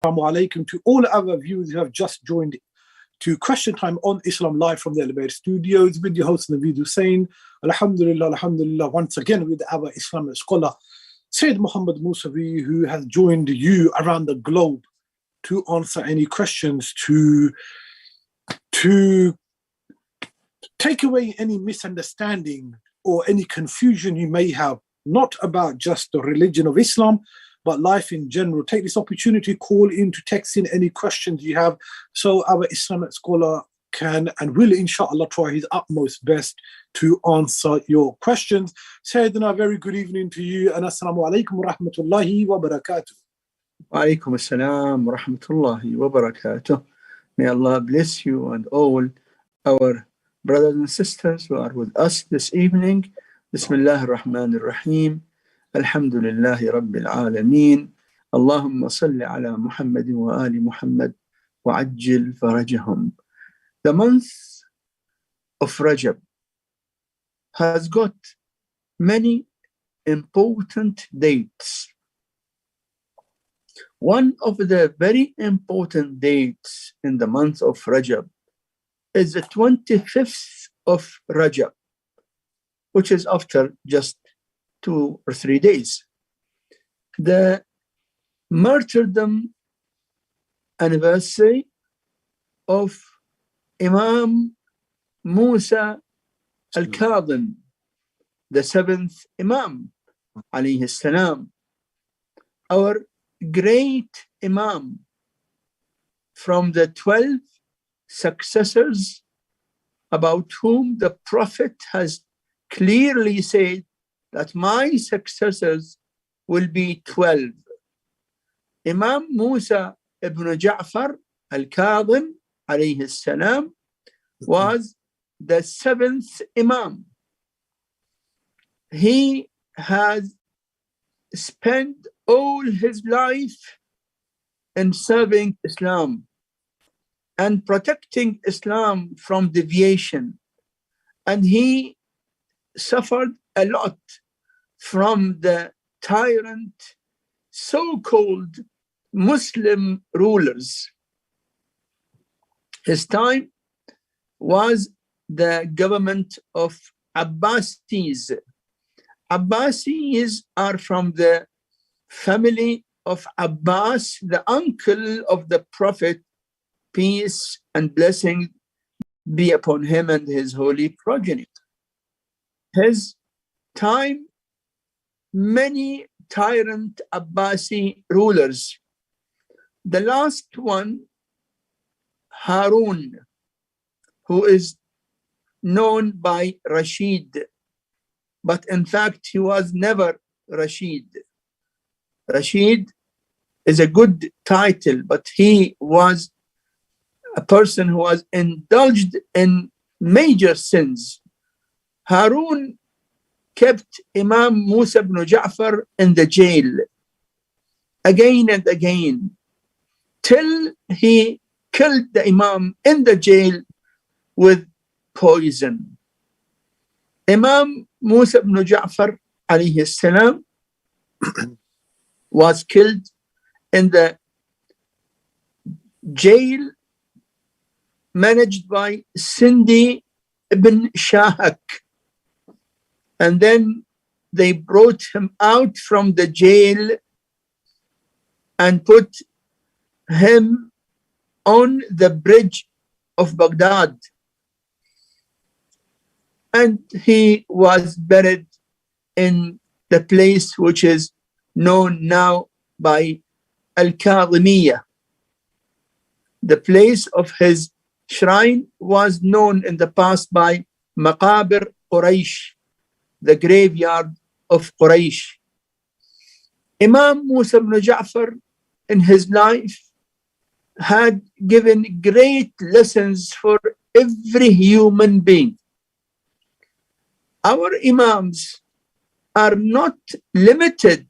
Assalamu alaikum to all our viewers who have just joined to Question Time on Islam live from the Ahlebait studios with your host Naveed Hussain. Alhamdulillah, alhamdulillah, once again with our Islamic scholar Syed Musawi, who has joined you around the globe to answer any questions, to take away any misunderstanding or any confusion you may have, not about just the religion of Islam, but life in general. Take this opportunity, call in to text in any questions you have, so our Islamic scholar can and will, inshallah, try his utmost best to answer your questions. Sayyidina, very good evening to you, and assalamu alaikum wa rahmatullahi wa barakatuh. Wa alaikum assalam wa rahmatullahi wa barakatuh. May Allah bless you and all our brothers and sisters who are with us this evening. Bismillah ar-Rahman ar-Rahim. Alhamdulillahi Rabbil Alameen. Allahumma salli ala Muhammadin wa ali Muhammad wa ajjil farajahum. The month of Rajab has got many important dates. One of the very important dates in the month of Rajab is the 25th of Rajab, which is after just 2 or 3 days. The martyrdom anniversary of Imam Musa al-Kadhim, the 7th Imam, alayhi salam, our great Imam from the 12 successors about whom the Prophet has clearly said that my successors will be 12. Imam Musa ibn Ja'far al-Kadhim alayhi salam was the 7th Imam. He has spent all his life in serving Islam and protecting Islam from deviation, and he suffered a lot from the tyrant so-called Muslim rulers. His time was the government of Abbasis. Abbasis are from the family of Abbas, the uncle of the Prophet, peace and blessing be upon him and his holy progeny. His time, many tyrant Abbasi rulers. The last one, Harun, who is known by Rashid, but in fact he was never Rashid. Rashid is a good title, but he was a person who was indulged in major sins. Harun kept Imam Musa ibn Ja'far in the jail again and again till he killed the Imam in the jail with poison. Imam Musa ibn Ja'far alayhi salam was killed in the jail managed by Sindi ibn Shahak, and then they brought him out from the jail and put him on the bridge of Baghdad, and he was buried in the place which is known now by Al-Qazwini. The place of his shrine was known in the past by Maqabir Quraysh, the graveyard of Quraysh. Imam Musa ibn Ja'far in his life had given great lessons for every human being. Our Imams are not limited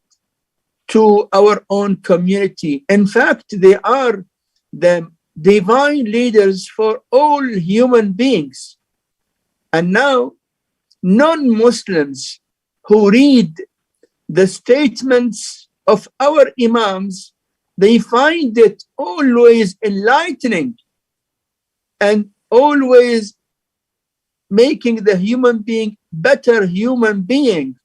to our own community. In fact, they are the divine leaders for all human beings. And now, non-Muslims who read the statements of our Imams they find it always enlightening and always making the human being better human being.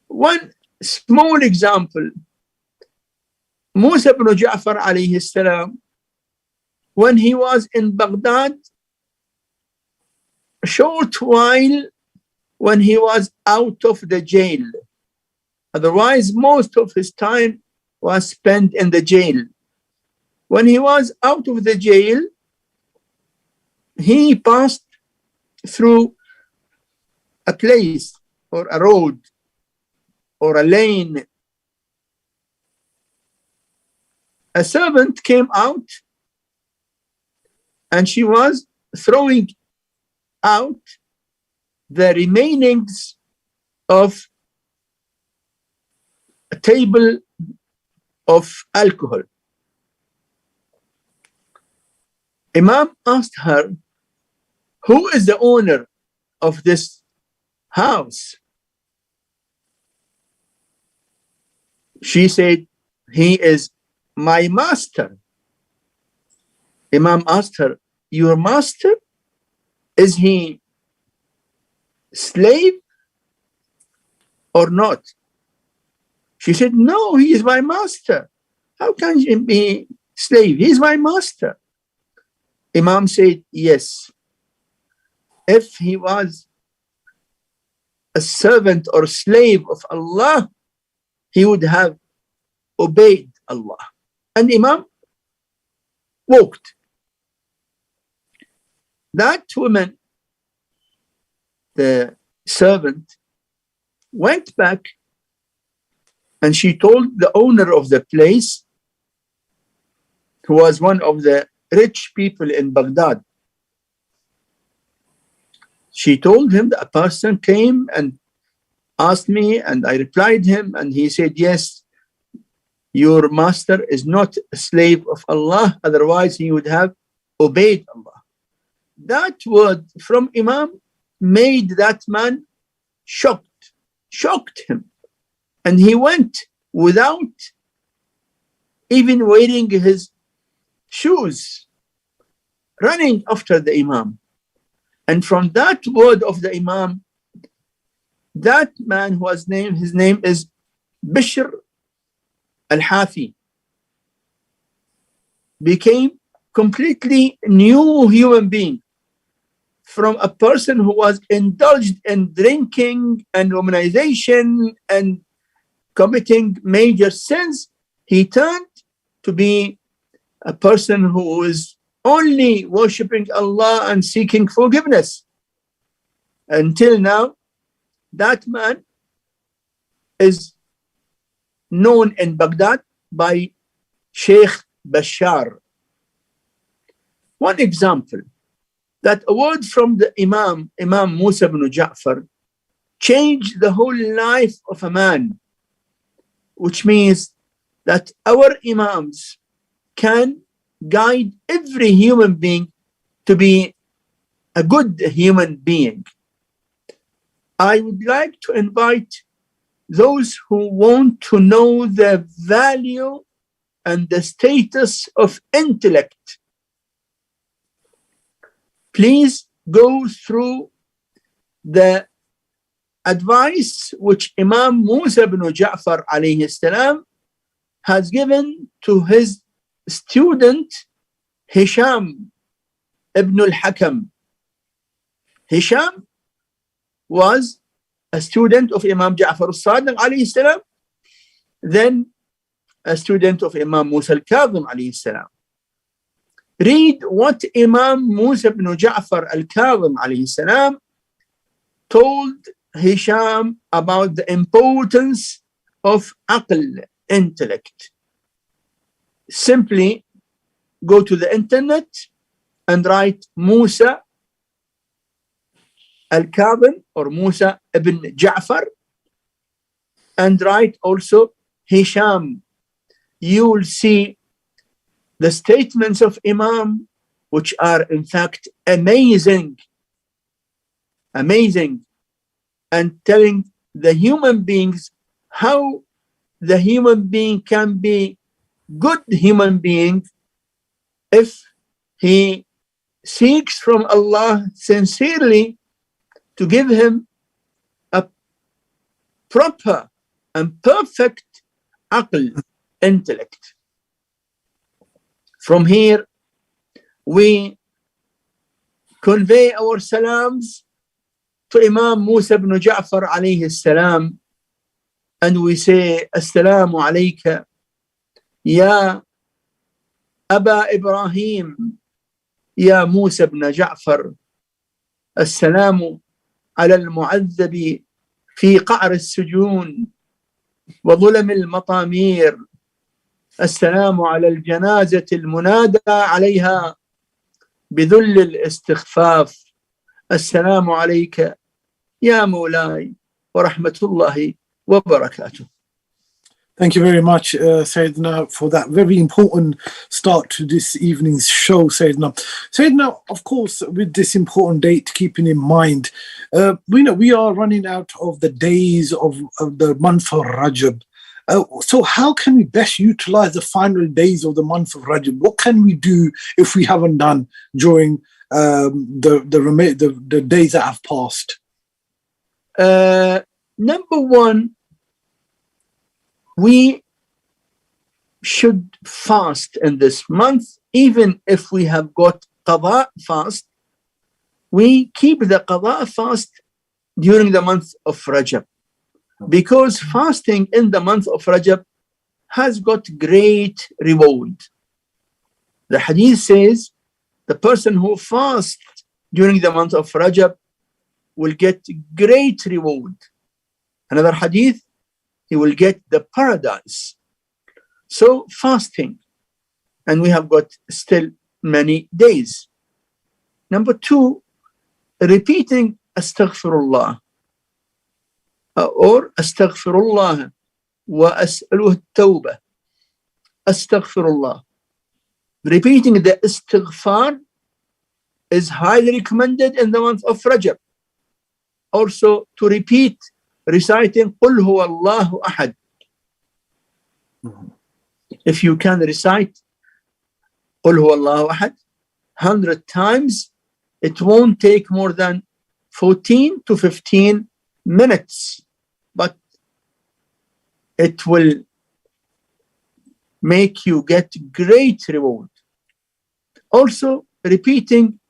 One small example, Musa ibn Ja'far alayhi salam, when he was in Baghdad, a short while when he was out of the jail. Otherwise, most of his time was spent in the jail. When he was out of the jail, he passed through a place or a road or a lane. A servant came out and she was throwing out the remainings of a table of alcohol. Imam asked her, who is the owner of this house? She said, he is my master. Imam asked her, your master? Is he slave or not? She said, no, he is my master. How can he be slave? He is my master. Imam said, yes. If he was a servant or slave of Allah, he would have obeyed Allah. And Imam walked. That woman, the servant, went back and she told the owner of the place, who was one of the rich people in Baghdad. She told him that a person came and asked me, and I replied him, and he said, yes, your master is not a slave of Allah, otherwise he would have obeyed Allah. That word from Imam made that man shocked him. And he went without even wearing his shoes, running after the Imam. And from that word of the Imam, that man was named, his name is Bishr al-Hafi, became completely new human being. From a person who was indulged in drinking and womanization and committing major sins, he turned to be a person who is only worshipping Allah and seeking forgiveness. Until now, that man is known in Baghdad by Sheikh Bashar. One example, that a word from the Imam Musa ibn Ja'far, changed the whole life of a man, which means that our Imams can guide every human being to be a good human being. I would like to invite those who want to know the value and the status of intellect. Please go through the advice which Imam Musa ibn Ja'far alayhi salam has given to his student Hisham ibn al-Hakam. Hisham was a student of Imam Ja'far al-Sadiq alayhi salam, then a student of Imam Musa al-Kadhim alayhi salam. Read what Imam Musa ibn Ja'far al-Kadhim alayhi salam told Hisham about the importance of Aqeel, intellect. Simply go to the internet and write Musa al-Kadhim or Musa ibn Ja'far and write also Hisham. You will see the statements of Imam, which are in fact amazing, and telling the human beings how the human being can be good human being if he seeks from Allah sincerely to give him a proper and perfect aql, intellect. From here, we convey our salams to Imam Musa ibn Ja'far alayhi salam, and we say, Assalamu alayka, Ya Aba Ibrahim, Ya Musa ibn Ja'far, Assalamu ala al-mu'adhabi fi qa'r al-sujun wa dhulam al-matamir, Assalamu ala al-janazati al-munada alayha بذل الاستخفاف السلام عليك يا مولاي ورحمة الله وبركاته. Thank you very much, Sayyidina, for that very important start to this evening's show, Sayyidina. Sayyidina, of course, with this important date, keeping in mind, we know we are running out of the days of the month of Rajab. So how can we best utilize the final days of the month of Rajab? What can we do if we haven't done during the days that have passed? Number one, we should fast in this month. Even if we have got qada fast, we keep the qada fast during the month of Rajab, because fasting in the month of Rajab has got great reward. The hadith says the person who fasts during the month of Rajab will get great reward. Another hadith, he will get the paradise. So fasting, and we have got still many days. Number two, repeating astaghfirullah, or astaghfirullah wa as'aluhu at-tawbah. Astaghfirullah. Repeating the istighfar is highly recommended in the month of Rajab. Also to repeat reciting Qul huwa Allahu ahad. If you can recite Qul huwa Allahu ahad 100 times, it won't take more than 14 to 15 minutes, but it will make you get great reward. Also repeating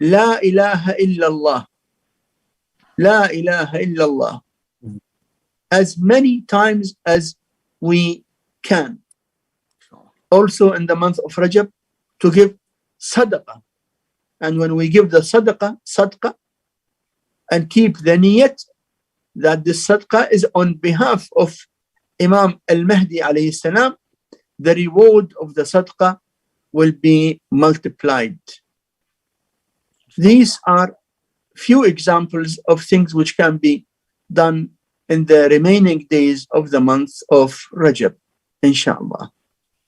La ilaha illallah, La ilaha illallah, as many times as we can. Also in the month of Rajab, to give sadaqah. And when we give the sadaqah, and keep the niyat that the sadaqah is on behalf of Imam al-Mahdi alayhi salam, the reward of the sadaqah will be multiplied. These are few examples of things which can be done in the remaining days of the month of Rajab, inshallah.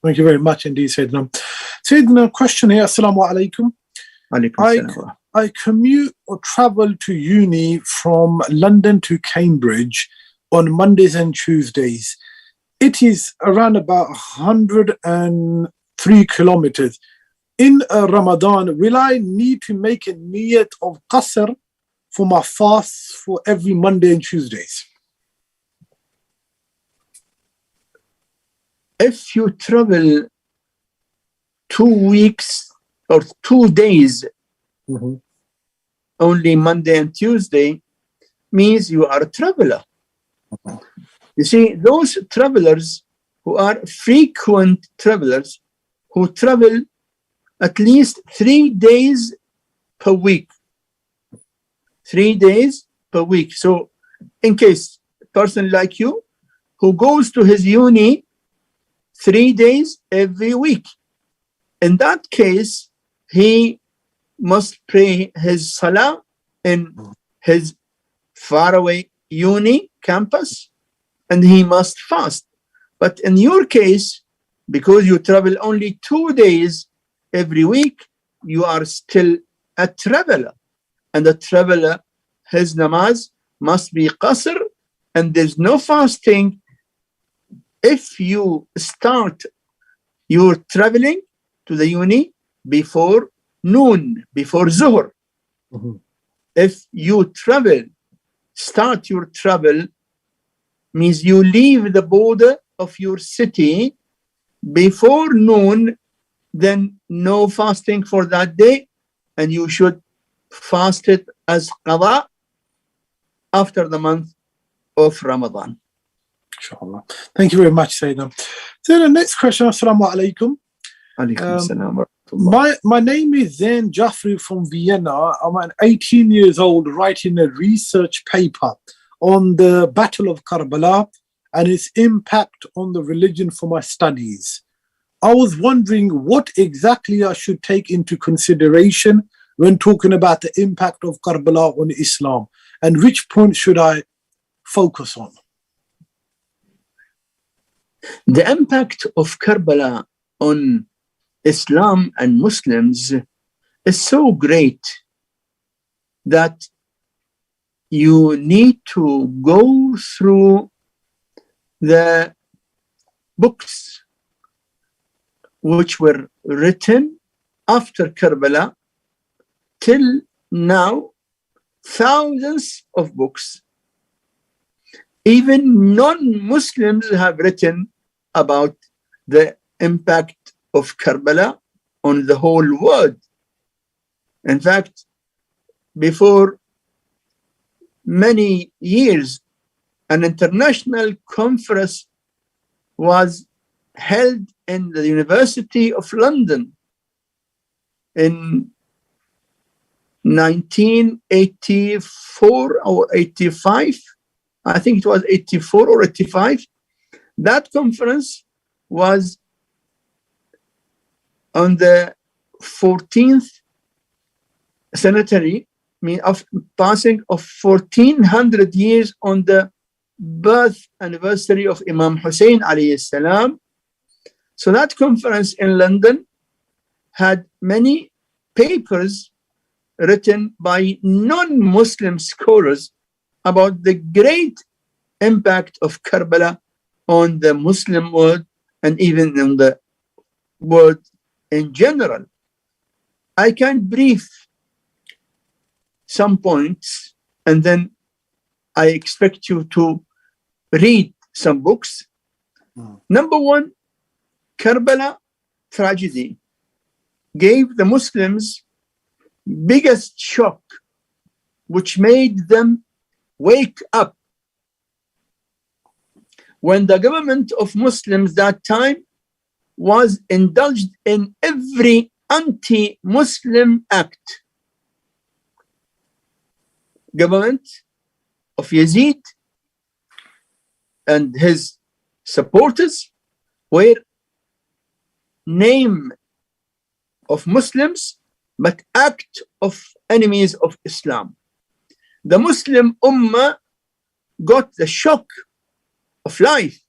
Thank you very much indeed, Sayyidina. Sayyidina, question here. Assalamu alaikum. I commute or travel to uni from London to Cambridge on Mondays and Tuesdays. It is around about 103 kilometers. In Ramadan, will I need to make a niyat of qasr for my fasts for every Monday and Tuesdays? If you travel 2 weeks or 2 days, only Monday and Tuesday, means you are a traveler. You see, those travelers who are frequent travelers, who travel at least 3 days per week. 3 days per week. So in case a person like you who goes to his uni 3 days every week, in that case, he must pray his salah in his faraway uni campus, and he must fast. But in your case, because you travel only 2 days every week, you are still a traveler. And a traveler, his namaz must be qasr, and there's no fasting. If you start you're traveling to the uni before noon, before Zuhr. If you start your travel, means you leave the border of your city before noon, then no fasting for that day, and you should fast it as qada after the month of Ramadan. Inshallah. Thank you very much, Syed. So the next question, Assalamu alaikum. My name is Zain Jaffrey from Vienna. I'm 18 years old, writing a research paper on the Battle of Karbala and its impact on the religion for my studies. I was wondering what exactly I should take into consideration when talking about the impact of Karbala on Islam, and which point should I focus on? The impact of Karbala on Islam and Muslims is so great that you need to go through the books which were written after Karbala. Till now, thousands of books, even non-Muslims have written about the impact of Karbala on the whole world. In fact, before many years, an international conference was held in the University of London in 1984 or 85. I think it was 84 or 85. That conference was on the 14th centenary, of passing of 1400 years on the birth anniversary of Imam Hussain alayhi salam. So that conference in London had many papers written by non-Muslim scholars about the great impact of Karbala on the Muslim world and even in the world in general. I can brief some points and then I expect you to read some books. Number one, Karbala tragedy gave the Muslims biggest shock, which made them wake up. When the government of Muslims that time was indulged in every anti-Muslim act. Government of Yazid and his supporters were name of Muslims but act of enemies of Islam. The Muslim Ummah got the shock of life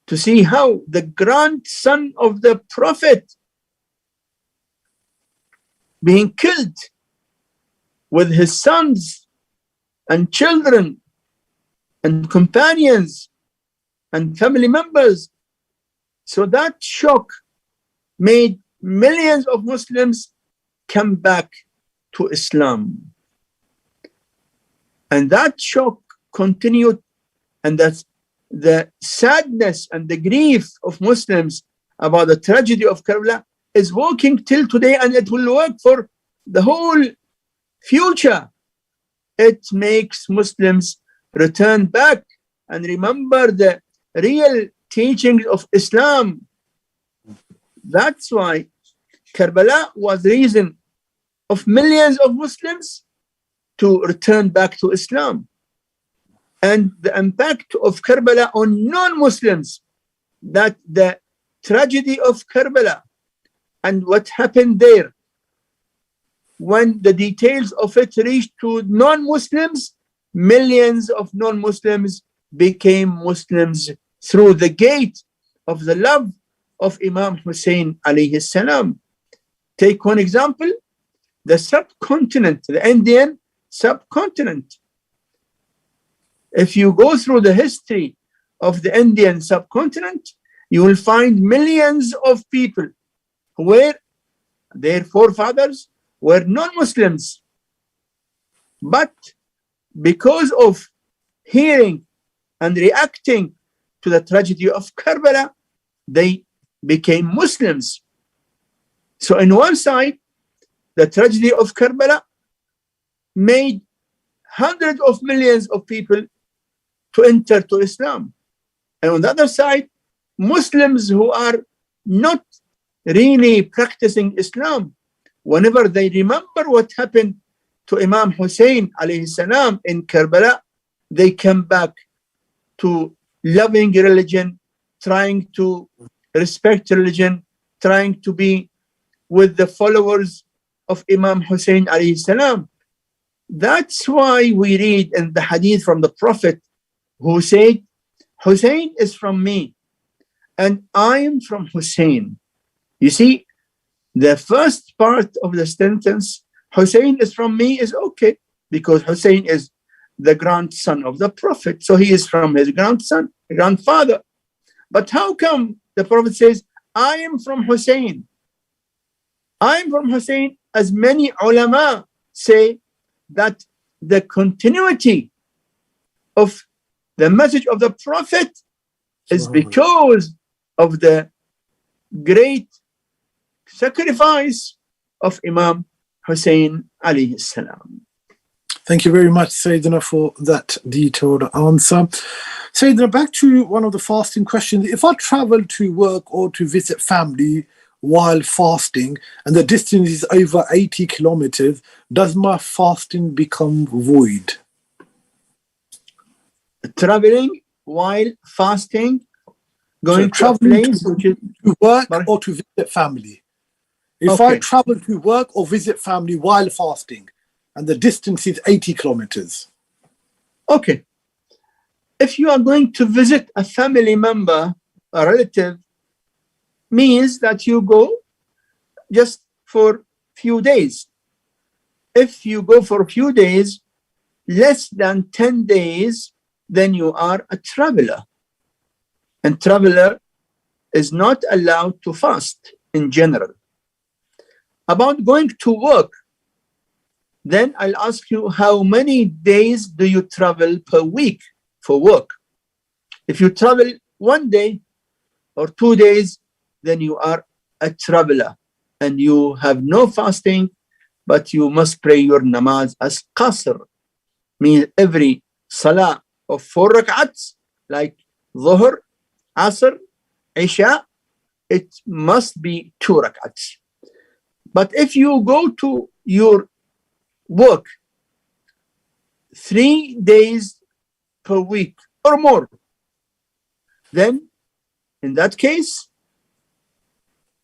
to see how the grandson of the Prophet being killed with his sons and children and companions and family members. So that shock made millions of Muslims come back to Islam. And that shock continued, and that's the sadness and the grief of Muslims about the tragedy of Karbala is working till today, and it will work for the whole future. It makes Muslims return back and remember the real teachings of Islam. That's why Karbala was the reason of millions of Muslims to return back to Islam. And the impact of Karbala on non-Muslims, that the tragedy of Karbala and what happened there, when the details of it reached to non-Muslims, millions of non-Muslims became Muslims through the gate of the love of Imam Hussain alayhi salam. Take one example, the subcontinent, the Indian subcontinent. If you go through the history of the Indian subcontinent, you will find millions of people where their forefathers were non-Muslims, but because of hearing and reacting to the tragedy of Karbala, they became Muslims. So on one side, the tragedy of Karbala made hundreds of millions of people to enter to Islam. And on the other side, Muslims who are not really practicing Islam, whenever they remember what happened to Imam Hussain alayhi salam in Karbala, they come back to loving religion, trying to respect religion, trying to be with the followers of Imam Hussain alayhi salam. That's why we read in the hadith from the Prophet who said, Hussain is from me and I am from Hussain. You see, the first part of the sentence, Hussain is from me, is okay, because Hussain is the grandson of the Prophet. So he is from his grandfather. But how come the Prophet says, I am from Hussain? I am from Hussain, as many ulama say that the continuity of the message of the Prophet is because of the great sacrifice of Imam Hussain alayhi salam. Thank you very much, Sayyidina, for that detailed answer. Sayyidina, back to one of the fasting questions. If I travel to work or to visit family while fasting and the distance is over 80 kilometers, does my fasting become void? Traveling while fasting, going to a place which is to work or to visit family. If I travel to work or visit family while fasting and the distance is 80 kilometers. Okay. If you are going to visit a family member, a relative, means that you go just for few days. If you go for a few days, less than 10 days, then you are a traveler. And traveler is not allowed to fast in general. About going to work, then I'll ask you, how many days do you travel per week for work? If you travel 1 day or 2 days, then you are a traveler and you have no fasting, but you must pray your namaz as qasr, means every salah of 4 rak'ats, like Dhuhr, Asr, Isha, it must be 2 rak'ats. But if you go to your work 3 days per week or more, then in that case,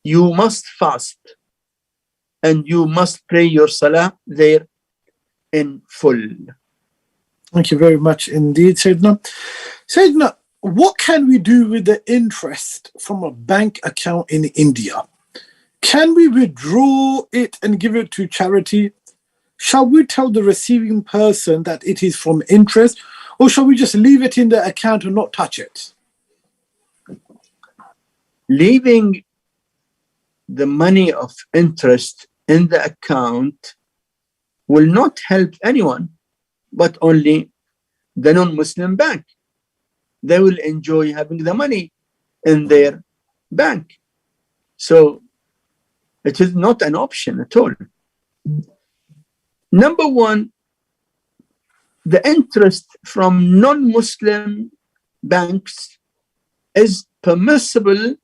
you must fast and you must pray your salah there in full. Thank you very much indeed, Sayyidina. Sayyidina, what can we do with the interest from a bank account in India? Can we withdraw it and give it to charity? Shall we tell the receiving person that it is from interest, or shall we just leave it in the account and not touch it? Leaving the money of interest in the account will not help anyone, but only the non-Muslim bank. They will enjoy having the money in their bank. So it is not an option at all. Number one, the interest from non-Muslim banks is permissible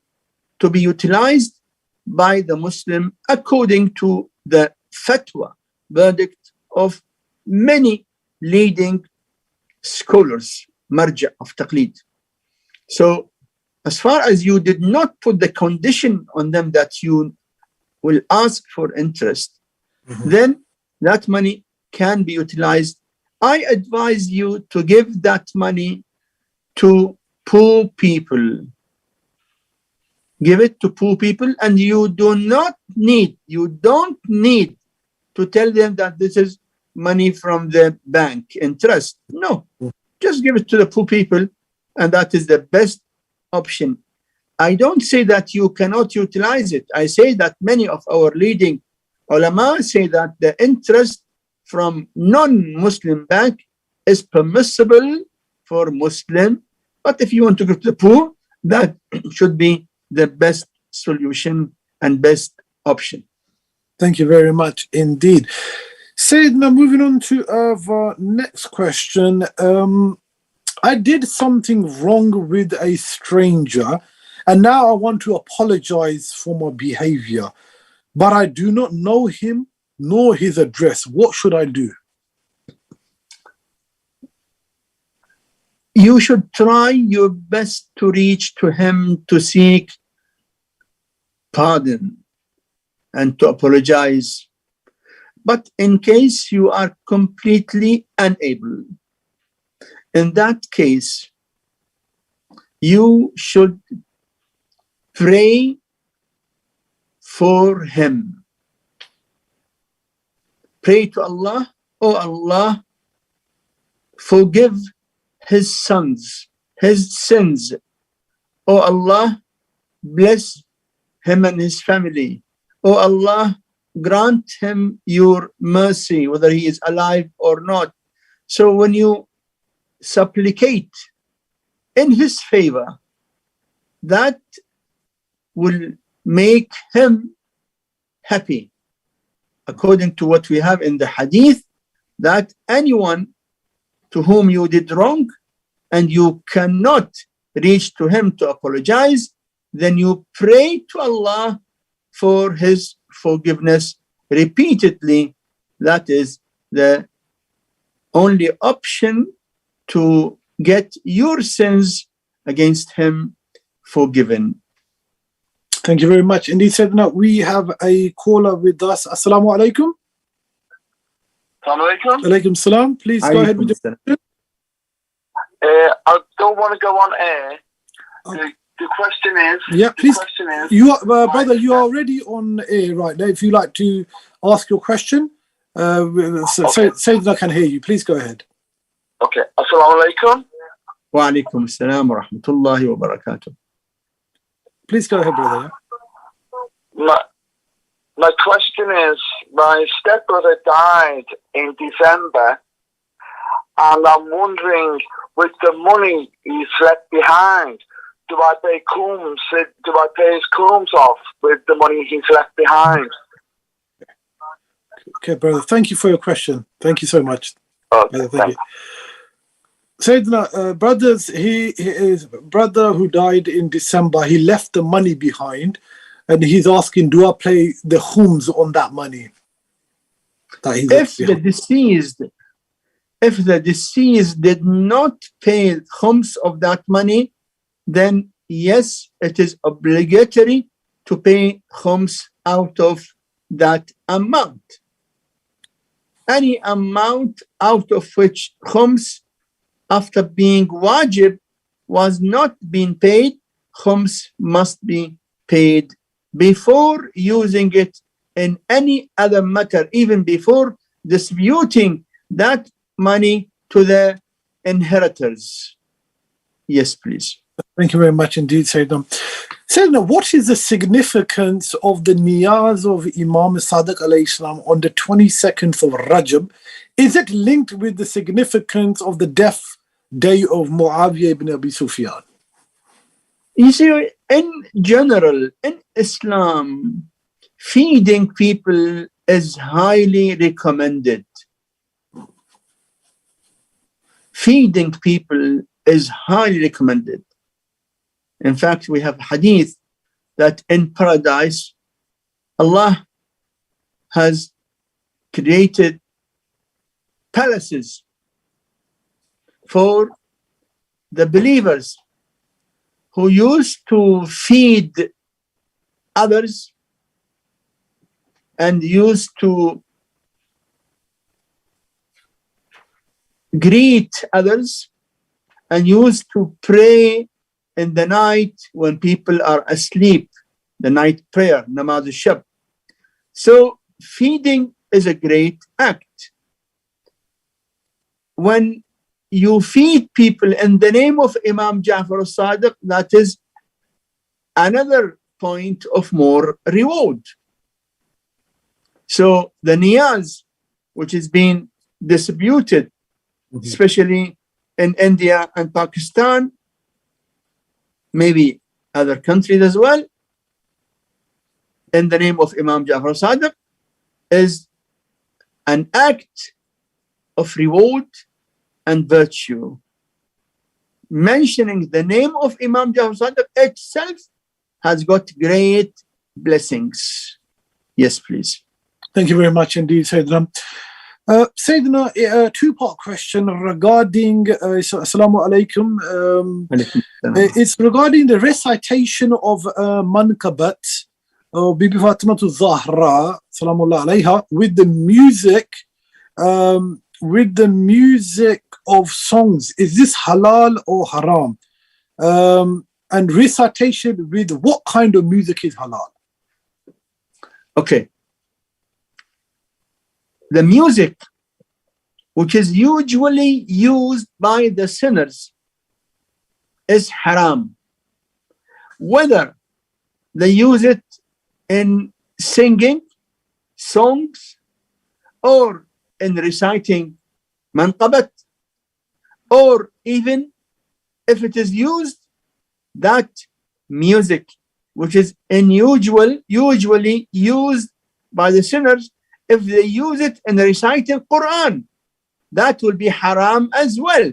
to be utilized by the Muslim according to the fatwa, verdict of many leading scholars, marja of taqlid. So as far as you did not put the condition on them that you will ask for interest, then that money can be utilized. I advise you to give that money to poor people. Give it to poor people, and you don't need to tell them that this is money from the bank interest. No, just give it to the poor people, and that is the best option. I don't say that you cannot utilize it. I say that many of our leading ulama say that the interest from non-Muslim bank is permissible for Muslim, but if you want to go to the poor, that should be the best solution and best option. Thank you very much indeed. Syed, now moving on to our next question. I did something wrong with a stranger, and now I want to apologize for my behavior, but I do not know him nor his address. What should I do? You should try your best to reach to him to seek pardon and to apologize. But in case you are completely unable, in that case, you should pray for him. Pray to Allah, oh Allah, forgive his sons, his sins. Oh Allah, bless him and his family. Oh Allah, grant him your mercy, whether he is alive or not. So when you supplicate in his favor, that will make him happy. According to what we have in the hadith, that anyone to whom you did wrong and you cannot reach to him to apologize, then you pray to Allah for his forgiveness repeatedly. That is the only option to get your sins against him forgiven. Thank you very much. Indeed, said now we have a caller with us. Assalamu alaikum. Assalamu alaikum. Alaikum salam. Please go ahead with your question. I don't want to go on air. The question is. Yeah, please. The question is, you are, brother, you are already on air right now. If you like to ask your question, say that I can hear you. Please go ahead. Okay. Assalamu alaikum. Wa alaikum assalam wa rahmatullahi wa barakatuh. Please go ahead, brother. My question is, my stepbrother died in December, and I'm wondering, with the money he's left behind, do I pay combs? Do I pay his combs off with the money he's left behind? Okay, brother. Thank you for your question. Thank you so much. Okay, thank you. Sayyidina, brothers, his brother who died in December, he left the money behind, and he's asking, do I pay the khums on that money? If the deceased did not pay khums of that money, then yes, it is obligatory to pay khums out of that amount. Any amount out of which khums after being wajib was not being paid, khums must be paid before using it in any other matter, even before disputing that money to the inheritors. Yes, please. Thank you very much indeed, Sayyidina. Sayyidina, what is the significance of the niyaz of Imam Sadiq alayhi salam on the 22nd of Rajab? Is it linked with the significance of the death day of Muawiyah ibn Abi Sufyan? You see, in general, in Islam, feeding people is highly recommended. Feeding people is highly recommended. In fact, we have hadith that in paradise, Allah has created palaces for the believers who used to feed others and used to greet others and used to pray in the night when people are asleep, the night prayer, namaz al-shab. So feeding is a great act. When you feed people in the name of Imam Ja'far al-Sadiq, that is another point of more reward. So the niyaz, which is being disputed, especially in India and Pakistan, maybe other countries as well, in the name of Imam Ja'far Sadiq, is an act of reward and virtue. Mentioning the name of Imam Ja'far Sadiq itself has got great blessings. Yes, please. Thank you very much indeed, Sayyidina. Sayyidina, a two-part question regarding, Assalamu alaikum. It's regarding the recitation of Mankabat, Bibi Fatimatu Zahra, Salamullah alayha, with the music of songs. Is this halal or haram? And recitation with what kind of music is halal? Okay. The music which is usually used by the sinners is haram. Whether they use it in singing songs or in reciting manqabat, or even if it is used, that music which is usually used by the sinners, if they use it in reciting Quran, that will be haram as well.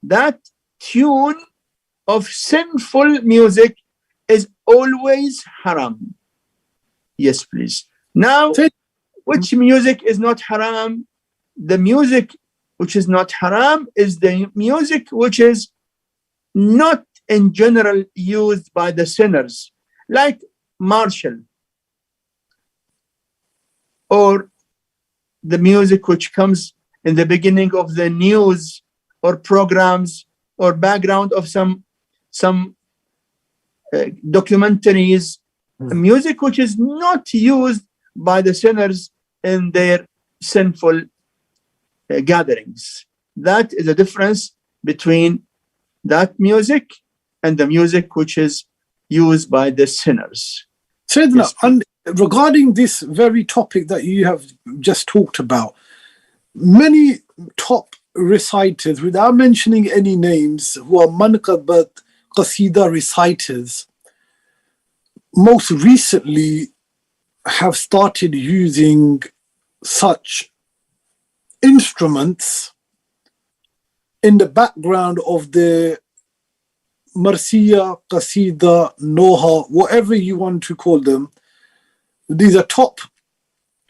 That tune of sinful music is always haram. Yes, please. Now, which music is not haram? The music which is not haram is the music which is not in general used by the sinners, like martial, or the music which comes in the beginning of the news or programs or background of some documentaries, music which is not used by the sinners in their sinful gatherings. That is a difference between that music and the music which is used by the sinners. Sayyidina, yes. And regarding this very topic that you have just talked about, many top reciters, without mentioning any names, who are manqabat qasida reciters, most recently have started using such instruments in the background of the marsiya, qasida, noha, whatever you want to call them. These are top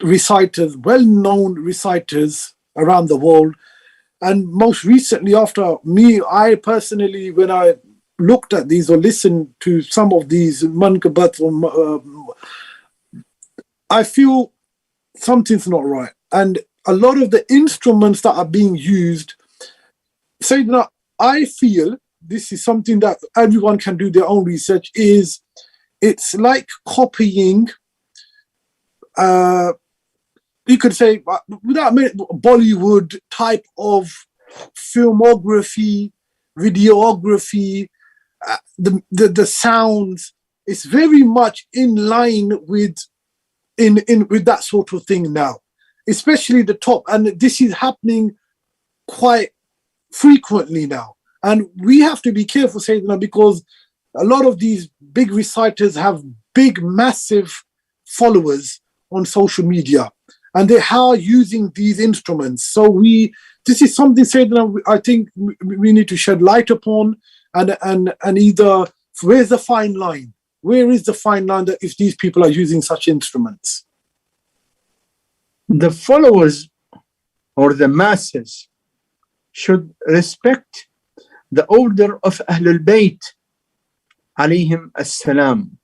reciters, well-known reciters around the world. And most recently, after me, I personally, when I looked at these or listened to some of these manqabat, I feel something's not right. And a lot of the instruments that are being used, Sayyidina, I feel this is something that everyone can do their own research, is it's like copying, you could say, without Bollywood type of filmography, videography, the sounds. It's very much in line with with that sort of thing now, especially the top. And this is happening quite frequently now. And we have to be careful, Sayyidina, because a lot of these big reciters have big, massive followers on social media, and they are using these instruments. So this is something, Sayyidina, I think we need to shed light upon, and either, where's the fine line? Where is the fine line that if these people are using such instruments? The followers or the masses should respect the order of Ahlebait alayhim as-salam,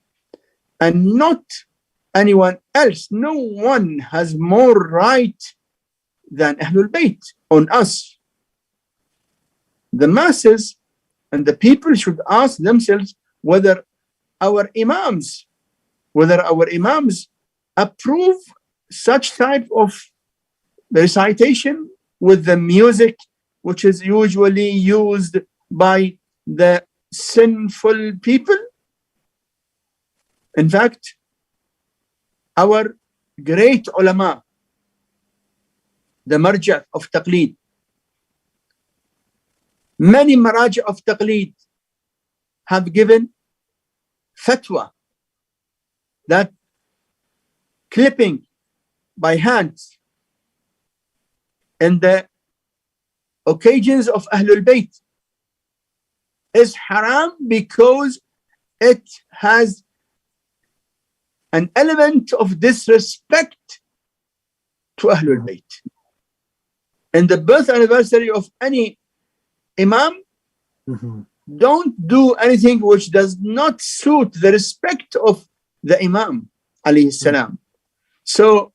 and not anyone else. No one has more right than Ahlebait on us. The masses and the people should ask themselves whether our imams approve such type of recitation with the music which is usually used by the sinful people, In fact, our great ulama, the marja of taqleed, many maraj of taqleed have given fatwa that clipping by hands in the occasions of Ahlul Bayt is haram because it has an element of disrespect to Ahlul Bayt. In the birth anniversary of any Imam, don't do anything which does not suit the respect of the Imam alayhi salam. So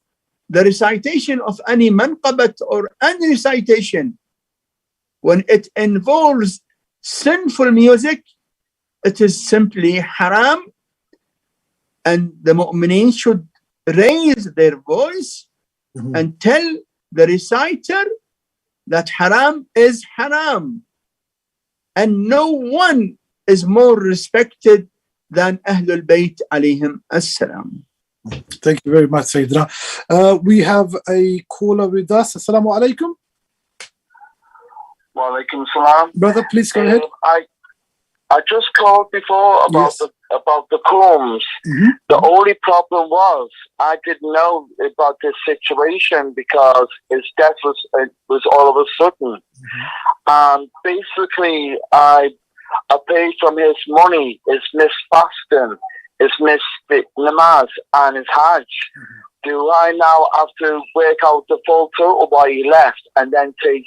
the recitation of any manqabat or any recitation, when it involves sinful music, it is simply haram, and the mu'mineen should raise their voice and tell the reciter that haram is haram, and no one is more respected than Ahlul Bayt alayhim as-salam. Thank you very much, Sayyidina. We have a caller with us. Assalamu alaikum. Wa alaikum salam. Brother, please go ahead. I just called before about the combs. The only problem was I didn't know about this situation because his death was all of a sudden. Basically, I paid from his money, his missed fasting, his missed namaz, and his hajj. Do I now have to work out the full total why he left and then take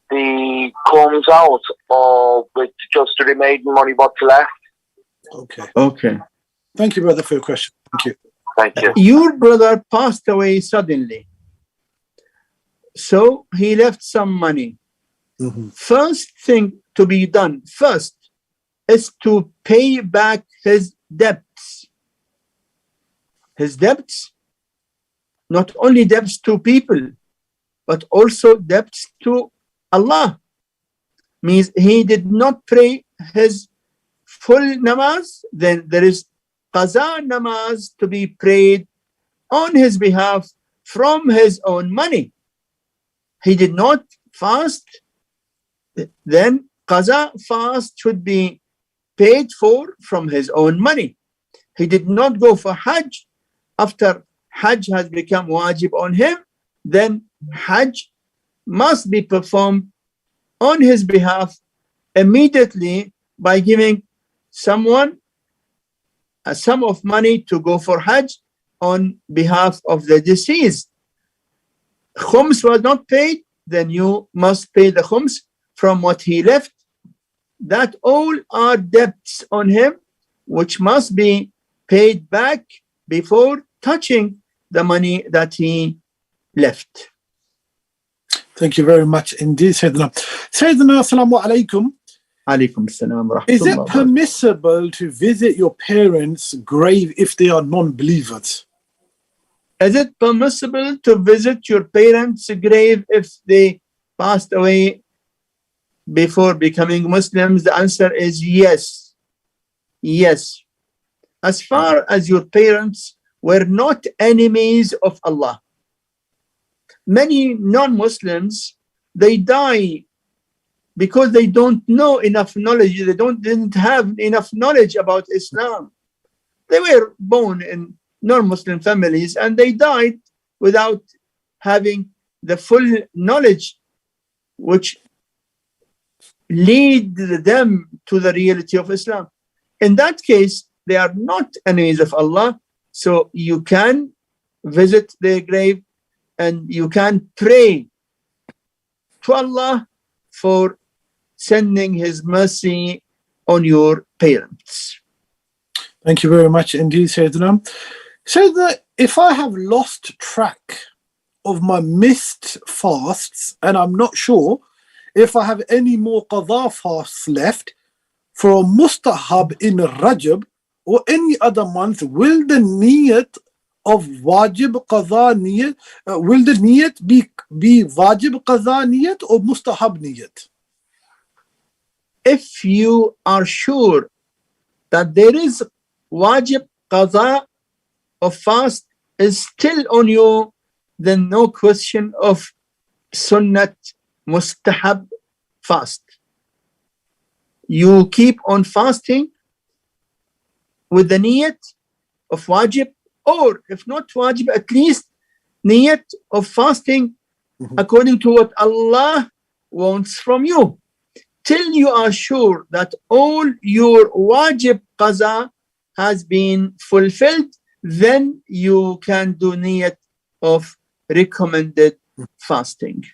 the comes out, or with just the remaining money what's left? Okay. Thank you, brother, for your question. Thank you. Thank you. Your brother passed away suddenly, so he left some money. First thing to be done first is to pay back his debts. His debts, not only debts to people, but also debts to Allah. Means he did not pray his full namaz, then there is qaza namaz to be prayed on his behalf from his own money. He did not fast, then qaza fast should be paid for from his own money. He did not go for hajj. After hajj has become wajib on him, then hajj must be performed on his behalf immediately by giving someone a sum of money to go for hajj on behalf of the deceased. Khums was not paid, then you must pay the khums from what he left. That all are debts on him which must be paid back before touching the money that he left. Thank you very much indeed, Sayyidina. Sayyidina, assalamu alaikum. Alaikum salam wa rahmatullah. Is it permissible to visit your parents' grave if they are non-believers? Is it permissible to visit your parents' grave if they passed away before becoming Muslims? The answer is yes. Yes. As far as your parents were not enemies of Allah. Many non-Muslims, they die because they don't know enough knowledge. They didn't have enough knowledge about Islam. They were born in non-Muslim families and they died without having the full knowledge which lead them to the reality of Islam. In that case, they are not enemies of Allah. So you can visit their grave and you can pray to Allah for sending His mercy on your parents. Thank you very much indeed, Sayyidina. Sayyidina, if I have lost track of my missed fasts and I'm not sure if I have any more qadha fasts left for a mustahab in Rajab or any other month, will the niyat of wajib qadha niyat, will the niyat be wajib qadha niyat or mustahab niyat? If you are sure that there is wajib qada of fast is still on you, then no question of sunnat mustahab fast. You keep on fasting with the niyat of wajib, or if not wajib, at least niyat of fasting according to what Allah wants from you, till you are sure that all your wajib qaza has been fulfilled. Then you can do niyat of recommended fasting.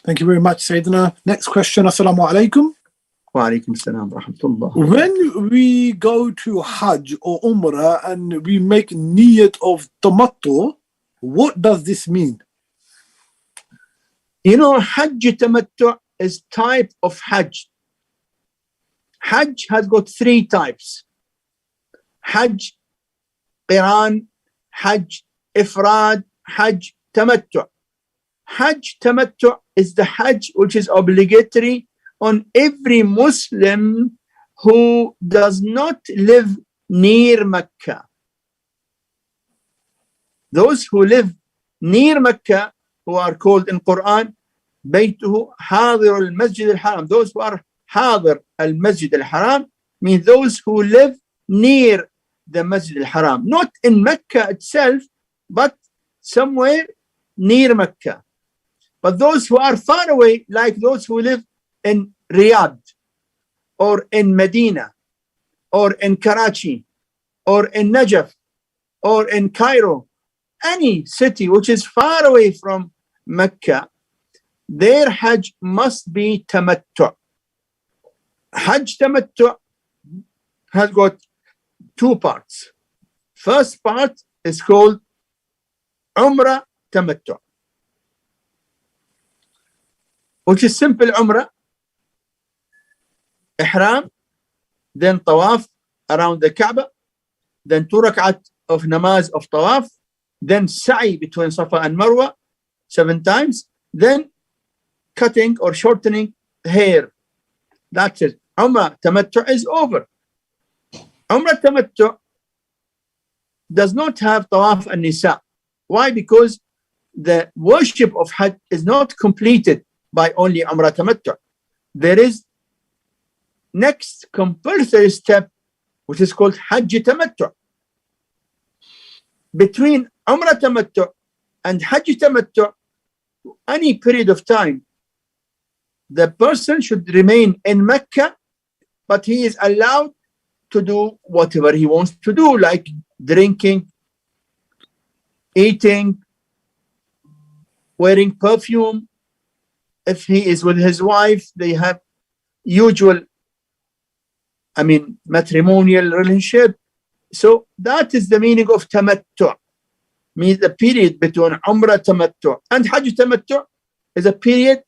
Thank you very much, Sayyidina. Next question. Assalamu alaikum. Wa alaikum assalam wa rahmatullah. When we go to Hajj or Umrah and we make niyat of tamattu, what does this mean? You know, Hajj tamattu is type of Hajj. Hajj has got three types: Hajj Qiran, Hajj Ifrad, Hajj Tamattu. Hajj Tamattu is the Hajj which is obligatory on every Muslim who does not live near Mecca. Those who live near Mecca, who are called in Quran Baytuhu Hadir al-Masjid al-Haram. Those who are Hadir al-Masjid al-Haram mean those who live near the Masjid al-Haram, not in Mecca itself, but somewhere near Mecca. But those who are far away, like those who live in Riyadh or in Medina or in Karachi or in Najaf or in Cairo, any city which is far away from Mecca, their Hajj must be tamattu. Hajj tamattu has got two parts. First part is called Umrah tamattu, which is simple Umrah, Ihram, then Tawaf around the Kaaba, then 2 rak'at of namaz of Tawaf, then Sa'i between Safa and Marwa 7 times, then cutting or shortening hair. That's it. Umrah tamattu is over. Umrah tamattu does not have Tawaf and Nisa. Why? Because the worship of Hajj is not completed by only Umrah tamattu. There is next compulsory step which is called Hajj tamattu. Between Umrah tamattu and Hajj tamattu, any period of time, the person should remain in Mecca, but he is allowed to do whatever he wants to do, like drinking, eating, wearing perfume. If he is with his wife, they have usual, matrimonial relationship. So that is the meaning of tamattu, means the period between Umrah tamattu and Hajj tamattu is a period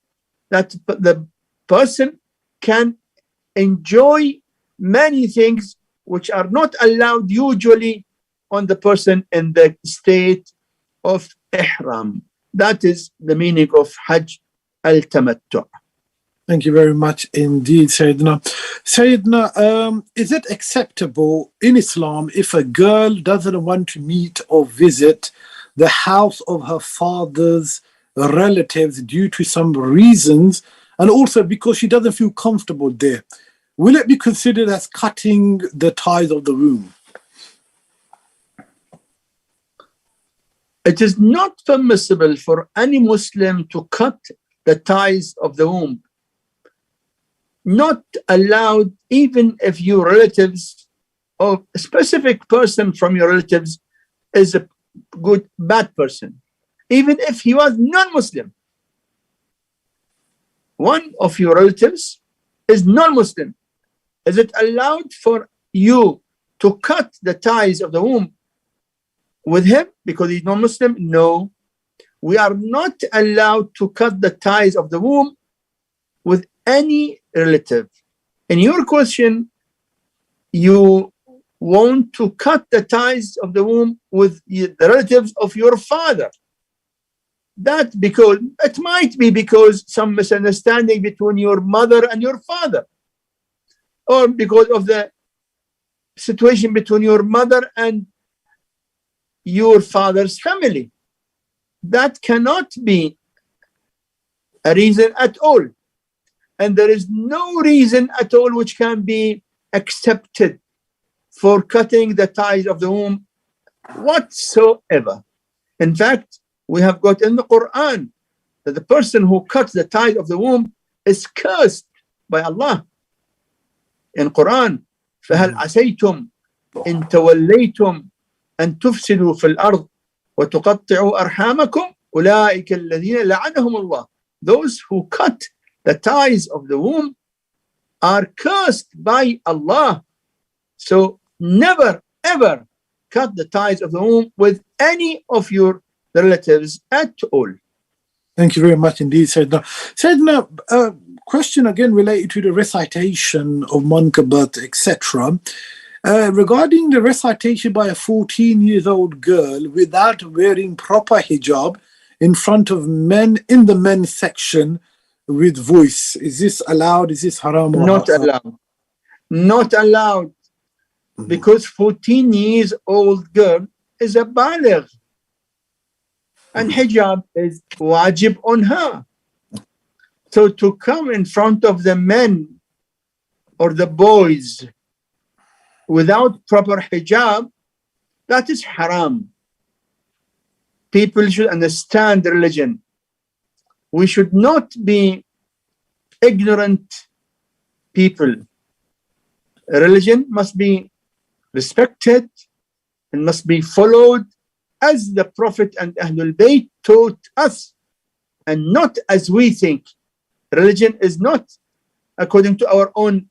that the person can enjoy many things which are not allowed usually on the person in the state of Ihram. That is the meaning of Hajj al-Tamattu. Thank you very much indeed, Sayyidina. Sayyidina, is it acceptable in Islam if a girl doesn't want to meet or visit the house of her father's relatives due to some reasons, and also because she doesn't feel comfortable there? Will it be considered as cutting the ties of the womb? It is not permissible for any Muslim to cut the ties of the womb. Not allowed, even if your relatives or a specific person from your relatives is a bad person. Even if he was non-Muslim. One of your relatives is non-Muslim. Is it allowed for you to cut the ties of the womb with him because he's non-Muslim? No. We are not allowed to cut the ties of the womb with any relative. In your question, you want to cut the ties of the womb with the relatives of your father. That because it might be because some misunderstanding between your mother and your father, or because of the situation between your mother and your father's family. That cannot be a reason at all. And there is no reason at all which can be accepted for cutting the ties of the womb whatsoever. In fact, we have got in the Quran that the person who cuts the ties of the womb is cursed by Allah. In Quran, فَهَلْ عَسَيْتُمْ إِن تَوَلَّيْتُمْ أَن تُفْسِدُوا فِي الْأَرْضِ وَتُقَطِّعُوا أَرْحَامَكُمْ أُولَٰئِكَ الَّذِينَ لَعَنَهُمُ اللَّهُ. Those who cut the ties of the womb are cursed by Allah. So never ever cut the ties of the womb with any of your relatives at all. Thank you very much indeed, Sayyidina. Sayyidina, question again related to the recitation of Mankabat, etc. Regarding the recitation by a 14-year-old girl without wearing proper hijab in front of men in the men's section with voice, is this allowed? Is this haram? Not allowed. Not allowed. Because 14 years old girl is a baligh. And hijab is wajib on her. So to come in front of the men or the boys without proper hijab, that is haram. People should understand religion. We should not be ignorant people. Religion must be respected and must be followed as the Prophet and Ahlul Bayt taught us, and not as we think. Religion is not according to our own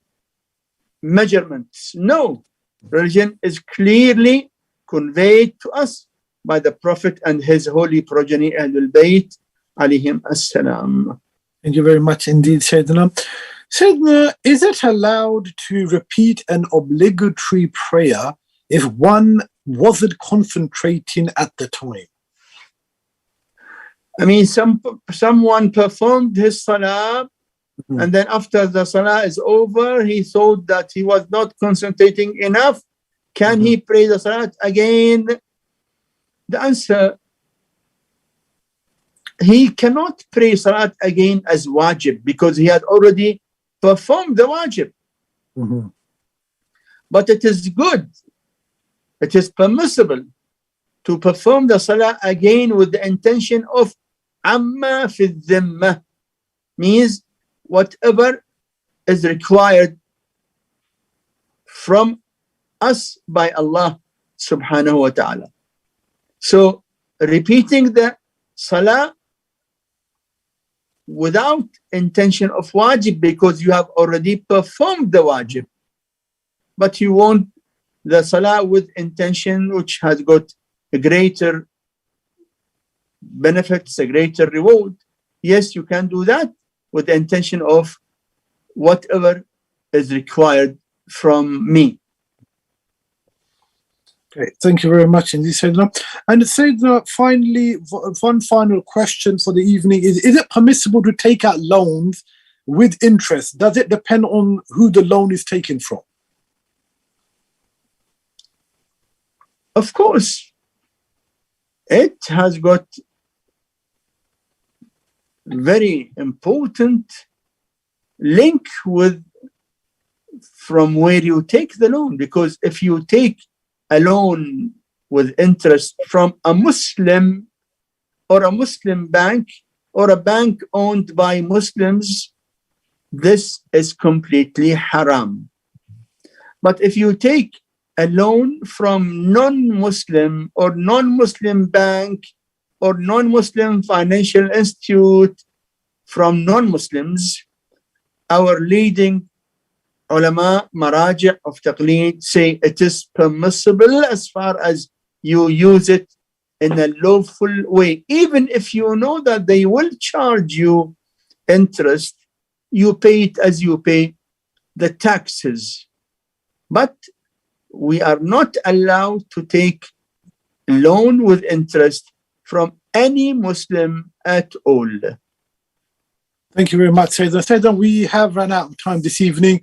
measurements. No, religion is clearly conveyed to us by the Prophet and his holy progeny, Ahlul Bayt, alayhim assalam. Thank you very much indeed, Sayyidina. Sayyidina, is it allowed to repeat an obligatory prayer if one wasn't concentrating at the time? I mean, someone performed his salah, and then after the salah is over, he thought that he was not concentrating enough. Can he pray the salah again? The answer, he cannot pray salat again as wajib because he had already performed the wajib. But it is good, it is permissible to perform the salah again with the intention of amma fi dhimma, means whatever is required from us by Allah subhanahu wa ta'ala. So repeating the salah without intention of wajib because you have already performed the wajib, but you want the salah with intention which has got a greater benefits, a greater reward. Yes, you can do that with the intention of whatever is required from me. Okay, thank you very much indeed, Sayyidina. And Sayyidina, finally, one final question for the evening is it permissible to take out loans with interest? Does it depend on who the loan is taken from? Of course, it has got very important link with from where you take the loan, because if you take a loan with interest from a Muslim or a Muslim bank or a bank owned by Muslims, this is completely haram. But if you take a loan from non-Muslim or non-Muslim bank or non-Muslim financial institute from non-Muslims, our leading ulama, maraji' of taqleed say it is permissible as far as you use it in a lawful way. Even if you know that they will charge you interest, you pay it as you pay the taxes. But we are not allowed to take loan with interest from any Muslim at all. Thank you very much, Syed. We have run out of time this evening.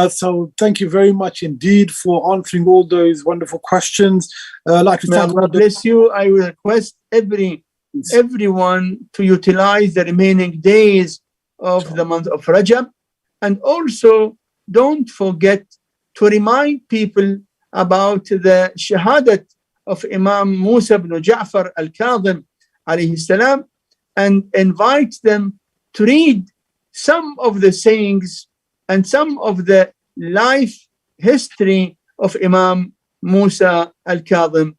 So thank you very much indeed for answering all those wonderful questions. Like to May thank Allah bless you. I will request everyone to utilize the remaining days of the month of Rajab. And also, don't forget to remind people about the shahadat of Imam Musa ibn Ja'far al-Kadhim alayhi salam, and invite them to read some of the sayings and some of the life history of Imam Musa al-Kadhim